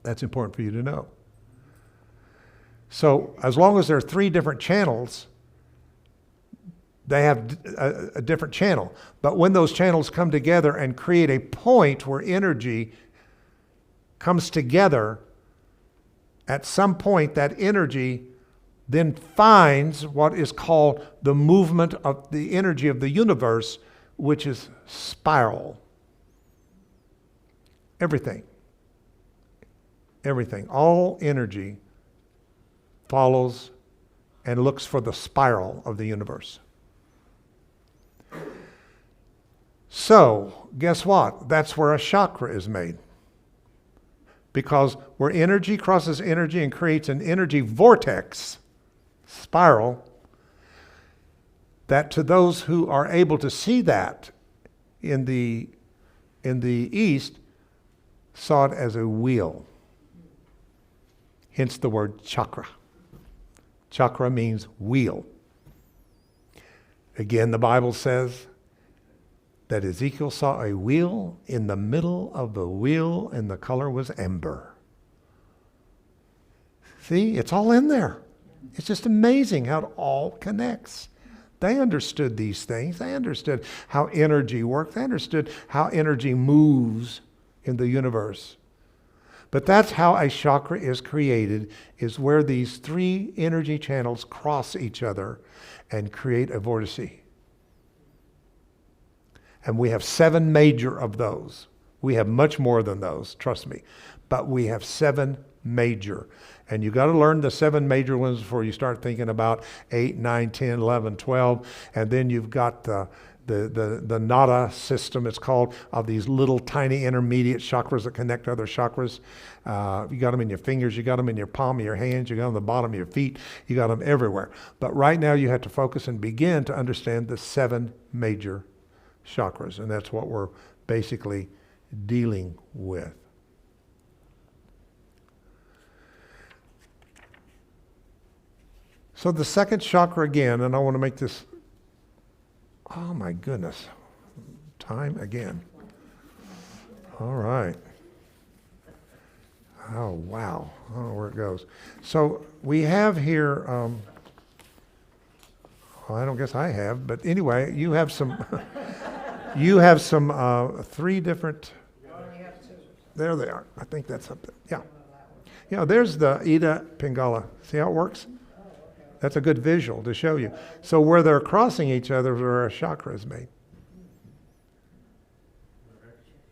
That's important for you to know. So as long as there are 3 different channels, they have a different channel. But when those channels come together and create a point where energy comes together, at some point that energy then finds what is called the movement of the energy of the universe, which is spiral. Everything, all energy follows and looks for the spiral of the universe. So, guess what? That's where a chakra is made. Because where energy crosses energy and creates an energy vortex, spiral, that to those who are able to see that in the East, saw it as a wheel. Hence the word chakra. Chakra means wheel. Again, the Bible says that Ezekiel saw a wheel, in the middle of the wheel, and the color was amber. See, it's all in there. It's just amazing how it all connects. They understood these things. They understood how energy worked. They understood how energy moves in the universe. But that's how a chakra is created, is where these 3 energy channels cross each other and create a vortice. And we have 7 major of those. We have much more than those, trust me. But we have 7 major. And you got to learn the 7 major ones before you start thinking about 8, 9, 10, 11, 12. And then you've got the nada system, it's called, of these little tiny intermediate chakras that connect to other chakras. You got them in your fingers, you got them in your palm of your hands, you got them on the bottom of your feet, you got them everywhere. But right now you have to focus and begin to understand the 7 major chakras, and that's what we're basically dealing with. So the second chakra again, and I want to make this, oh my goodness, time again. All right. Oh, wow. I don't know where it goes. So we have here, I don't guess I have, but anyway, you have some, you have some 3 different, there they are. I think that's up there. Yeah. Yeah, there's the Ida Pingala. See how it works? That's a good visual to show you. So where they're crossing each other is where a chakra is made.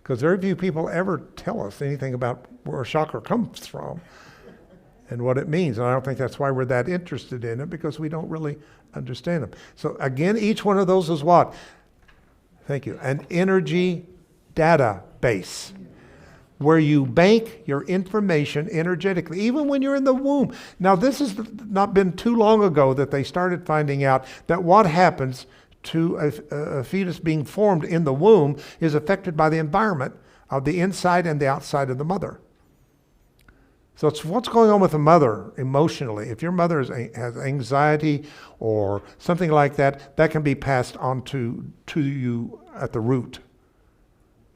Because very few people ever tell us anything about where a chakra comes from and what it means. And I don't think that's why we're that interested in it, because we don't really understand them. So again, each one of those is what? Thank you. An energy database where you bank your information energetically, even when you're in the womb. Now, this has not been too long ago that they started finding out that what happens to a fetus being formed in the womb is affected by the environment of the inside and the outside of the mother. So it's what's going on with the mother emotionally. If your mother has anxiety or something like that, that can be passed on to you at the root.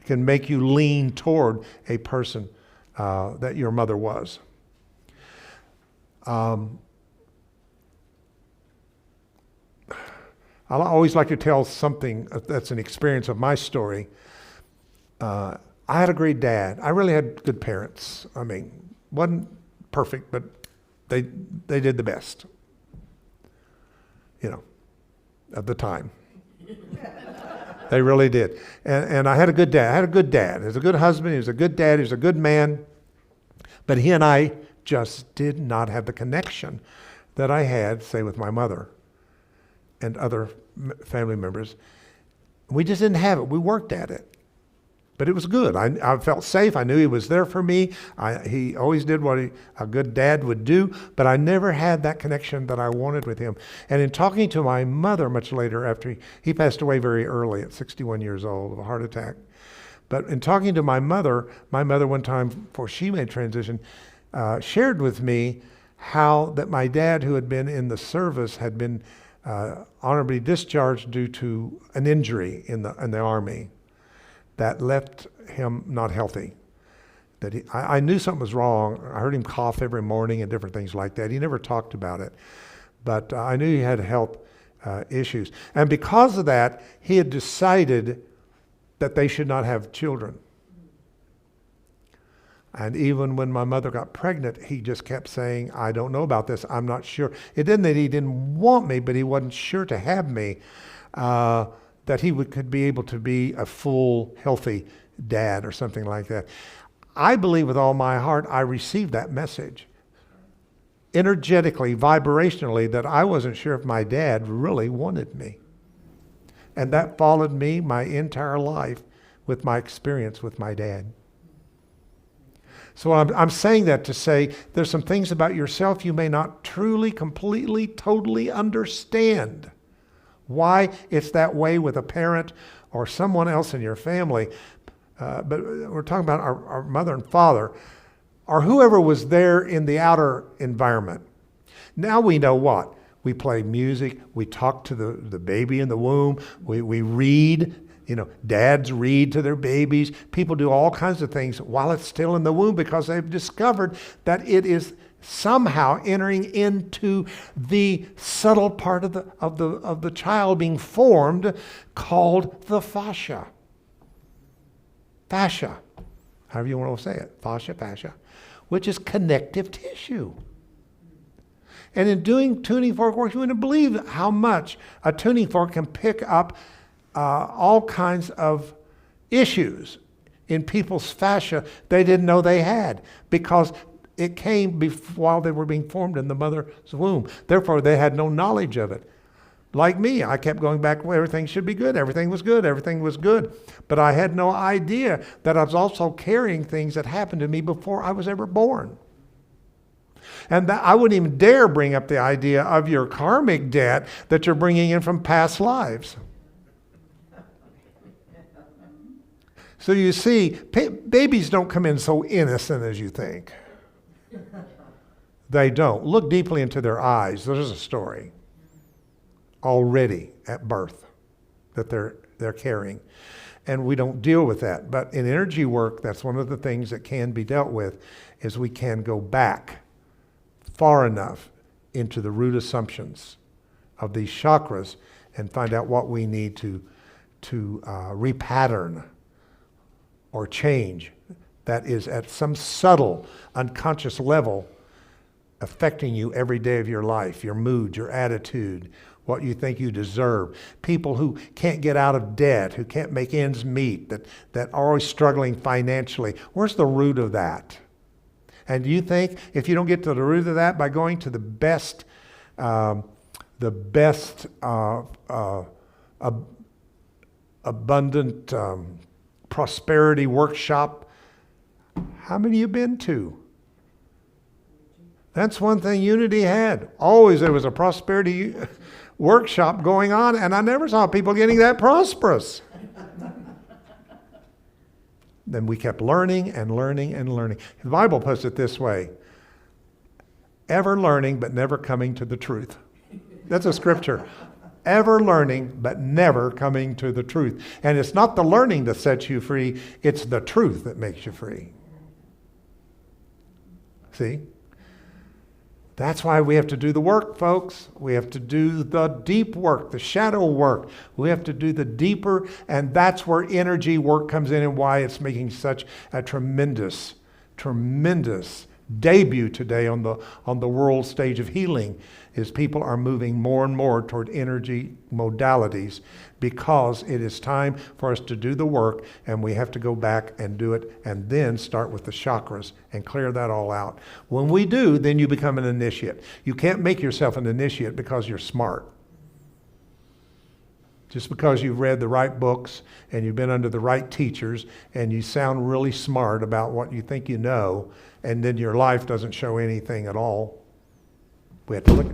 It can make you lean toward a person that your mother was. I always like to tell something that's an experience of my story. I had a great dad. I really had good parents. I mean, wasn't perfect, but they did the best, at the time. They really did. And I had a good dad. I had a good dad. He was a good husband. He was a good dad. He was a good man. But he and I just did not have the connection that I had, say, with my mother and other family members. We just didn't have it. We worked at it. But it was good. I felt safe. I knew he was there for me. He always did what a good dad would do, but I never had that connection that I wanted with him. And in talking to my mother much later, after he passed away very early at 61 years old of a heart attack. But in talking to my mother one time before she made transition, shared with me how that my dad, who had been in the service, had been honorably discharged due to an injury in the Army that left him not healthy. That I knew something was wrong. I heard him cough every morning and different things like that. He never talked about it, but I knew he had health issues. And because of that, he had decided that they should not have children. And even when my mother got pregnant, he just kept saying, I don't know about this. I'm not sure. It didn't that he didn't want me, but he wasn't sure to have me. That he could be able to be a full, healthy dad or something like that. I believe with all my heart I received that message. Energetically, vibrationally, that I wasn't sure if my dad really wanted me. And that followed me my entire life with my experience with my dad. So I'm saying that to say there's some things about yourself you may not truly, completely, totally understand. Why it's that way with a parent or someone else in your family. But we're talking about our mother and father or whoever was there in the outer environment. Now we know what? We play music. We talk to the baby in the womb. We read. Dads read to their babies. People do all kinds of things while it's still in the womb because they've discovered that it is somehow entering into the subtle part of the child being formed called the fascia. Fascia, however you want to say it, fascia, which is connective tissue. And in doing tuning fork work, you wouldn't believe how much a tuning fork can pick up all kinds of issues in people's fascia they didn't know they had because it came while they were being formed in the mother's womb. Therefore, they had no knowledge of it. Like me, I kept going back, well, everything should be good. Everything was good. Everything was good. But I had no idea that I was also carrying things that happened to me before I was ever born. And that I wouldn't even dare bring up the idea of your karmic debt that you're bringing in from past lives. So you see, babies don't come in so innocent as you think. They don't. Look deeply into their eyes. There's a story already at birth that they're carrying. And we don't deal with that. But in energy work, that's one of the things that can be dealt with, is we can go back far enough into the root assumptions of these chakras and find out what we need to repattern or change that is at some subtle, unconscious level affecting you every day of your life, your mood, your attitude, what you think you deserve. People who can't get out of debt, who can't make ends meet, that are always struggling financially. Where's the root of that? And do you think if you don't get to the root of that by going to the best abundant prosperity workshop. How many you been to? That's one thing Unity had. Always there was a prosperity workshop going on, and I never saw people getting that prosperous. Then we kept learning and learning and learning. The Bible puts it this way: ever learning but never coming to the truth. That's a scripture. Ever learning but never coming to the truth. And it's not the learning that sets you free, it's the truth that makes you free. See? That's why we have to do the work, folks. We have to do the deep work, the shadow work. We have to do the deeper, and that's where energy work comes in, and why it's making such a tremendous debut today on the world stage of healing, is people are moving more and more toward energy modalities, because it is time for us to do the work, and we have to go back and do it, and then start with the chakras and clear that all out. When we do, then you become an initiate. You can't make yourself an initiate because you're smart. Just because you've read the right books and you've been under the right teachers and you sound really smart about what you think you know, and then your life doesn't show anything at all. We have to look at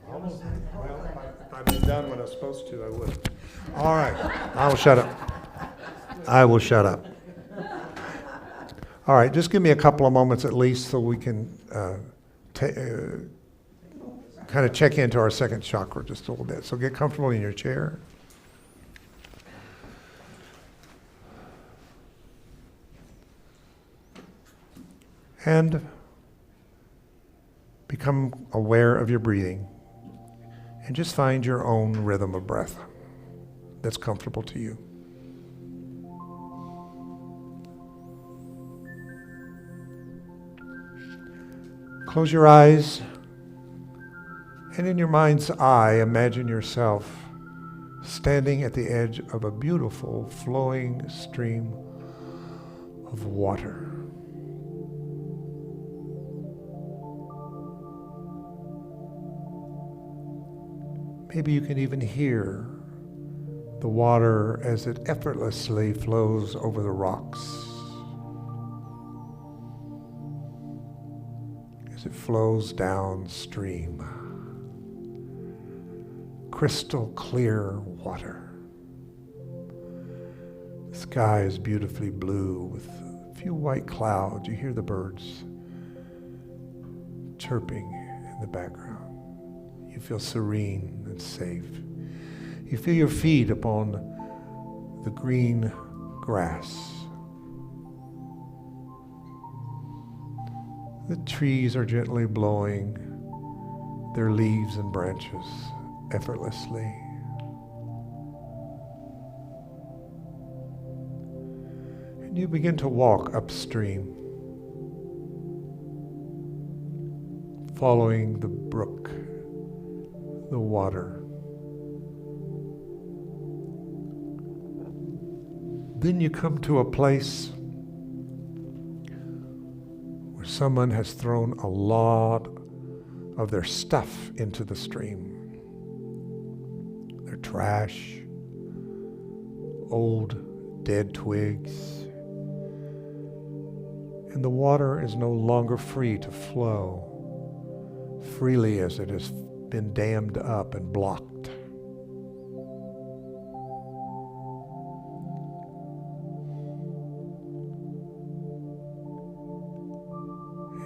almost. Well, if I'd been done when I was supposed to, I would. All right, I will shut up. I will shut up. All right, just give me a couple of moments at least so we can kind of check into our second chakra just a little bit. So get comfortable in your chair. And become aware of your breathing. And just find your own rhythm of breath that's comfortable to you. Close your eyes, and in your mind's eye, imagine yourself standing at the edge of a beautiful flowing stream of water. Maybe you can even hear the water as it effortlessly flows over the rocks. As it flows downstream. Crystal clear water. The sky is beautifully blue with a few white clouds. You hear the birds chirping in the background. You feel serene and safe. You feel your feet upon the green grass. The trees are gently blowing their leaves and branches effortlessly. And you begin to walk upstream, following the brook, the water. Then you come to a place where someone has thrown a lot of their stuff into the stream. Their trash, old dead twigs, and the water is no longer free to flow freely as it has been dammed up and blocked.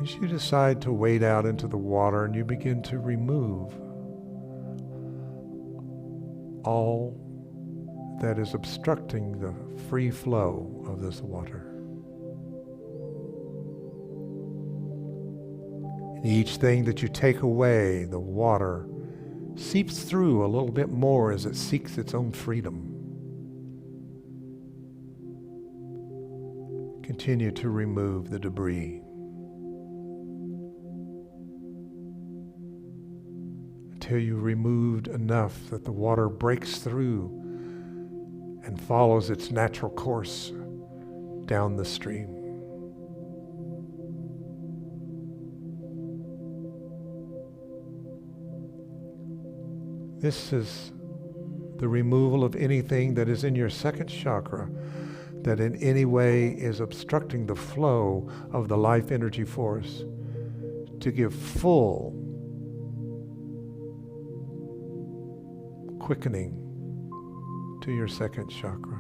As you decide to wade out into the water and you begin to remove all that is obstructing the free flow of this water. And each thing that you take away, the water seeps through a little bit more as it seeks its own freedom. Continue to remove the debris until you removed enough that the water breaks through and follows its natural course down the stream. This is the removal of anything that is in your second chakra that in any way is obstructing the flow of the life energy force to give full quickening to your second chakra.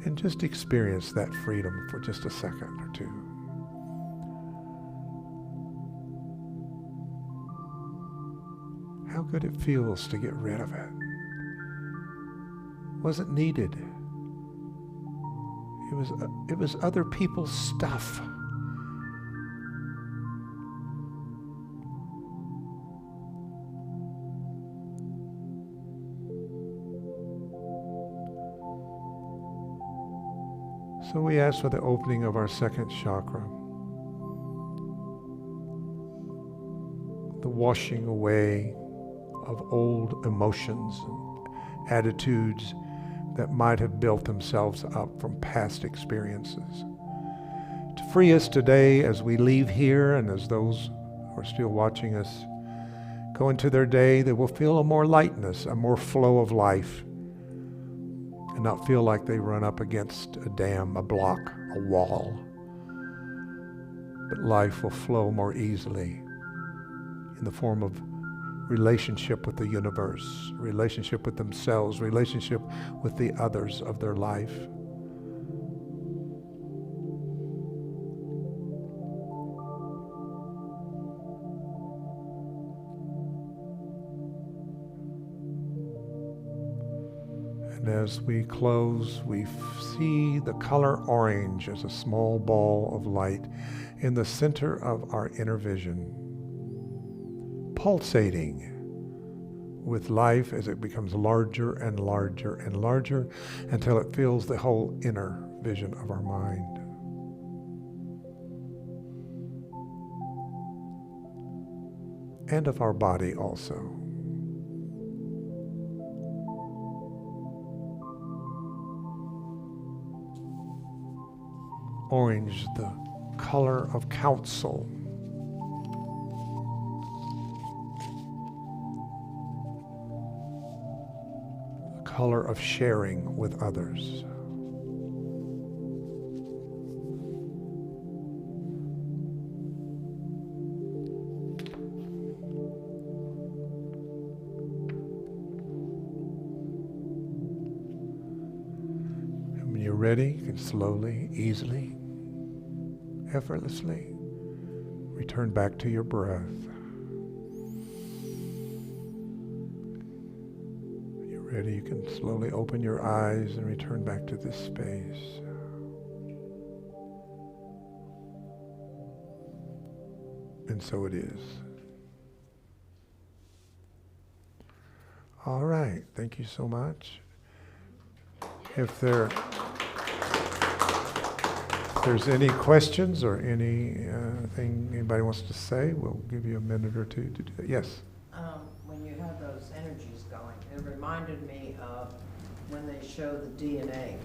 And just experience that freedom for just a second or two. How good it feels to get rid of it. Wasn't needed. It was other people's stuff. So we ask for the opening of our second chakra, the washing away of old emotions and attitudes that might have built themselves up from past experiences. To free us today as we leave here, and as those who are still watching us go into their day, they will feel a more lightness, a more flow of life, and not feel like they run up against a dam, a block, a wall. But life will flow more easily in the form of relationship with the universe, relationship with themselves, relationship with the others of their life. And as we close, we see the color orange as a small ball of light in the center of our inner vision, pulsating with life as it becomes larger and larger and larger until it fills the whole inner vision of our mind. And of our body also. Orange, the color of counsel. The color of sharing with others. And when you're ready, you can slowly, easily, effortlessly return back to your breath. When you're ready, you can slowly open your eyes and return back to this space. And so it is. All right, thank you so much. If there's any questions or anything anybody wants to say, we'll give you a minute or two to do that. Yes? When you had those energies going, it reminded me of when they show the DNA.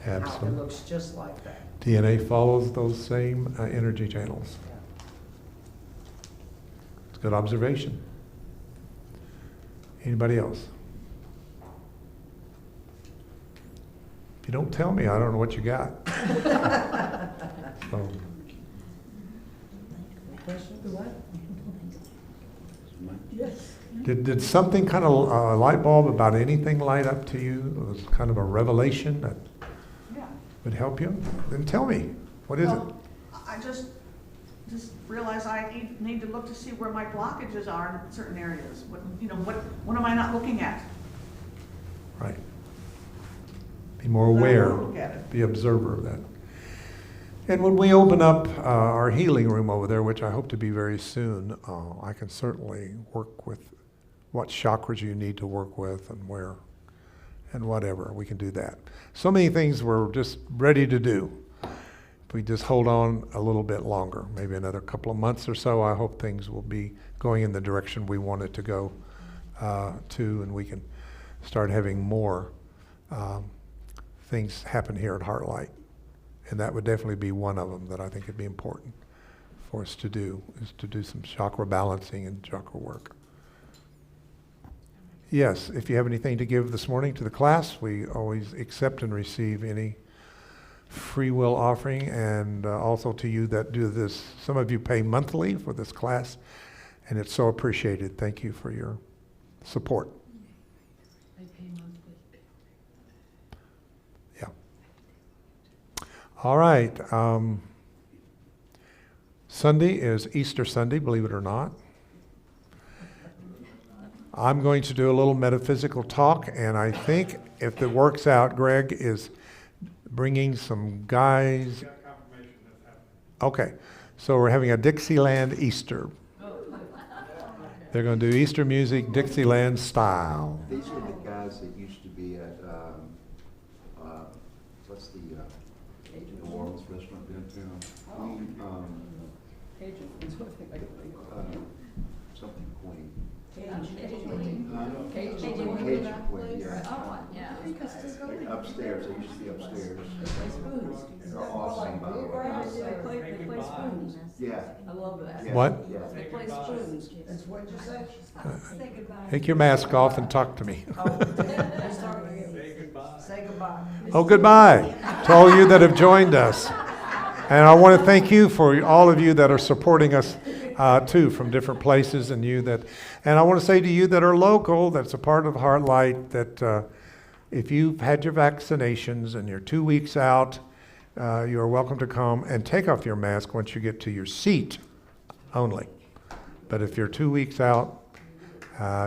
Absolutely. How it looks just like that. DNA follows those same energy channels. Yeah. It's a good observation. Anybody else? If you don't tell me, I don't know what you got. So. Yes. Did something kind of light bulb about anything light up to you? It was kind of a revelation that would help you? Then tell me. What is it? I just realized I need to look to see where my blockages are in certain areas. What am I not looking at? Right. Be more aware. Look at it. Be observer of that. And when we open up our healing room over there, which I hope to be very soon, I can certainly work with what chakras you need to work with and where and whatever. We can do that. So many things we're just ready to do. If we just hold on a little bit longer, maybe another couple of months or so, I hope things will be going in the direction we want it to go to, and we can start having more things happen here at HeartLight. And that would definitely be one of them that I think would be important. for us to do, is to do some chakra balancing and chakra work. Yes, if you have anything to give this morning to the class, we always accept and receive any free will offering, and also to you that do this. Some of you pay monthly for this class, and it's so appreciated. Thank you for your support. Yeah. All right. Sunday is Easter Sunday, believe it or not. I'm going to do a little metaphysical talk, and I think if it works out, Greg is bringing some guys. Okay, so we're having a Dixieland Easter. They're going to do Easter music, Dixieland style. These are the guys that used to be at, what's the New Orleans restaurant downtown? Something Queen. Cajun Queen, yeah. Upstairs, they used to be upstairs. They're awesome, by the way. They play spoons. Yeah. I love that. Yeah, What? yeah. They play spoons. That's what you said? Say goodbye. Take your mask off and talk to me. Say goodbye. Oh, goodbye to all you that have joined us. And I want to thank you for all of you that are supporting us too, from different places, and I want to say to you that are local, that's a part of HeartLight, that if you've had your vaccinations and you're 2 weeks out, you're welcome to come and take off your mask once you get to your seat only. But if you're 2 weeks out,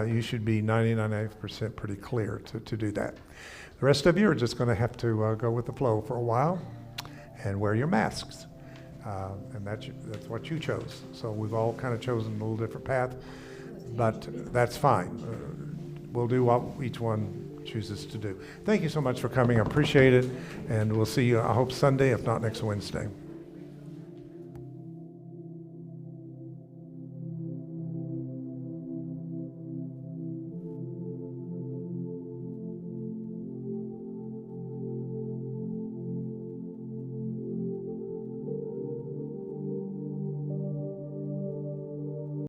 you should be 99% pretty clear to do that. The rest of you are just going to have to go with the flow for a while and wear your masks. And that's what you chose. So we've all kind of chosen a little different path, but that's fine. We'll do what each one chooses to do. Thank you so much for coming. I appreciate it. And we'll see you, I hope, Sunday, if not next Wednesday.